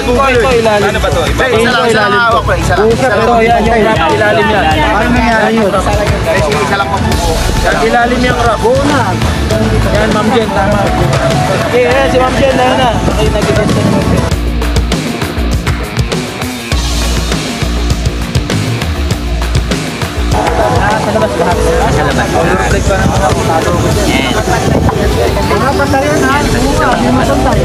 Ito ilalim. Ano ba to? Iba Ito ilalim to. Usap ito, yan yung wrap, ilalim yan. Ano nangyari yun? Isa lang mabubuo. Ilalim yung wrap. Buo na. Yan, Ma'am Jen, tama. Okay, yan, si Ma'am Jen, ayun na. Okay, nag-igas na Ma'am Jen. Sa labas lahat. Sa labas. Overflight pa naman ako. Talo ko dyan. Mga patay yan ha. Mga matantay.